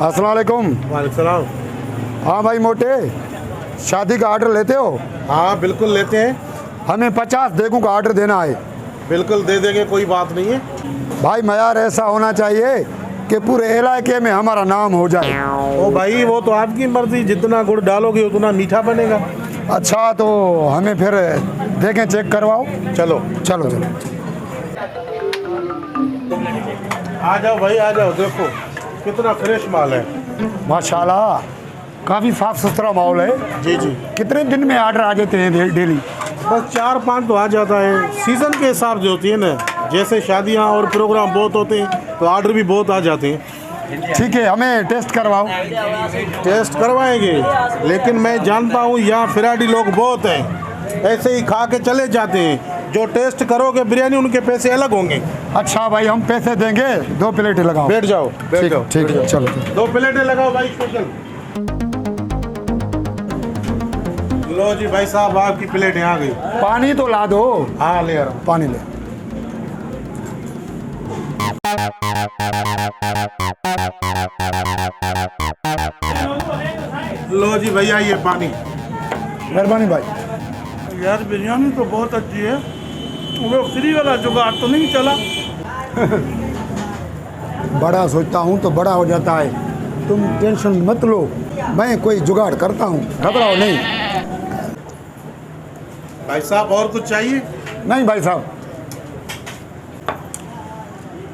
अस्सलाम वालेकुम। वालेकुम सलाम। हाँ भाई मोटे, शादी का ऑर्डर लेते हो? हाँ बिल्कुल लेते हैं। हमें 50 देगों का ऑर्डर देना है। बिल्कुल दे देंगे, कोई बात नहीं है। भाई मयार ऐसा होना चाहिए कि पूरे इलाके में हमारा नाम हो जाए। ओ भाई वो तो आपकी मर्जी, जितना गुड़ डालोगे उतना मीठा बनेगा। अच्छा तो हमें फिर देखें, चेक करवाओ। चलो चलो चलो। आ जाओ भाई आ जाओ, देखो कितना फ्रेश माल है। माशाल्लाह, काफ़ी साफ सुथरा माहौल है। जी जी। कितने दिन में ऑर्डर आ जाते हैं डेली? बस 4-5 तो आ जाता है, सीज़न के हिसाब से होती है ना। जैसे शादियाँ और प्रोग्राम बहुत होते हैं तो ऑर्डर भी बहुत आ जाते हैं। ठीक है, हमें टेस्ट करवाओ। टेस्ट करवाएंगे, लेकिन मैं जानता हूँ यहाँ फिराडी लोग बहुत हैं, ऐसे ही खा के चले जाते हैं। जो टेस्ट करोगे बिरयानी, उनके पैसे अलग होंगे। अच्छा भाई, हम पैसे देंगे, 2 प्लेटें लगाओ। बैठ जाओ बैठ जाओ। ठीक है, चलो। 2 प्लेटें लगाओ भाई स्पेशल। लो जी भाई साहब, आपकी प्लेटें आ गई। पानी तो ला दो। हाँ ले आ रहा हूँ। पानी ले। लो जी भैया, ये पानी। मेहरबानी भाई। यार बिरयानी तो बहुत अच्छी है, वो फ्री वाला जुगाड़ तो नहीं चला? बड़ा सोचता हूँ तो बड़ा हो जाता है। तुम टेंशन मत लो, मैं कोई जुगाड़ करता हूँ, घबराओ नहीं। भाई साहब और कुछ चाहिए? नहीं भाई साहब,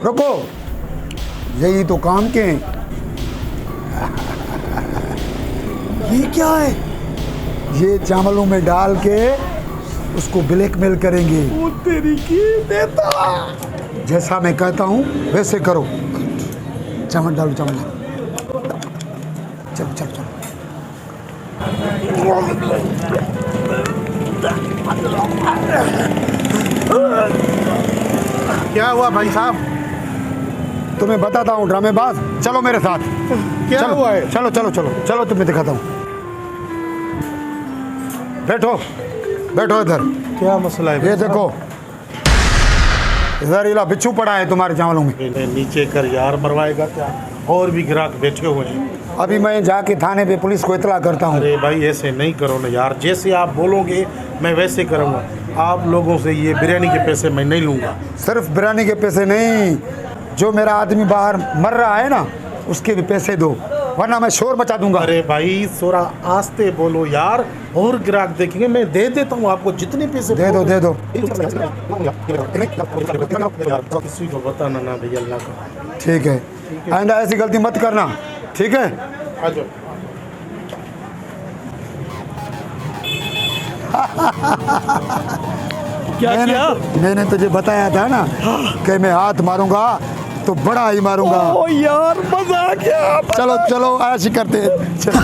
रुको, यही तो काम के हैं। ये क्या है? ये चावलों में डाल के उसको ब्लैकमेल करेंगे। वो तेरी की देता। जैसा मैं कहता हूँ वैसे करो। चावल डालो, चावल डालो। चलो चलो चलो। क्या हुआ भाई साहब? तुम्हें बताता हूँ ड्रामेबाज, चलो मेरे साथ। क्या चलो, हुआ है? चलो चलो चलो चलो, तुम्हें दिखाता हूँ। बैठो बैठो इधर। क्या मसला है? ये देखो, इधर इला बिच्छू पड़ा है तुम्हारे चावलों में। नीचे कर यार, मरवाएगा क्या? और भी ग्राहक बैठे हुए हैं। अभी मैं जाके थाने पे पुलिस को इतला करता हूँ। अरे भाई ऐसे नहीं करो ना यार, जैसे आप बोलोगे मैं वैसे करूँगा। आप लोगों से ये बिरयानी के पैसे मैं नहीं लूँगा। सिर्फ बिरयानी के पैसे नहीं, जो मेरा आदमी बाहर मर रहा है ना, उसके भी पैसे दो, वरना मैं शोर मचा दूंगा। अरे भाई थोड़ा आस्ते बोलो यार, और ग्राहक देखेंगे। मैं दे देता हूँ आपको जितने पैसे। दे दो दे दो। किसी को बताना ना भैया, अल्लाह का। ठीक है, आइंदा ऐसी गलती मत करना, ठीक है? आ जाओ। क्या किया? मैंने तुझे बताया था ना कि मैं हाथ मारूंगा तो बड़ा ही मारूंगा। ओ यार मजा आ गया। चलो चलो, ऐसी करते हैं। चलो।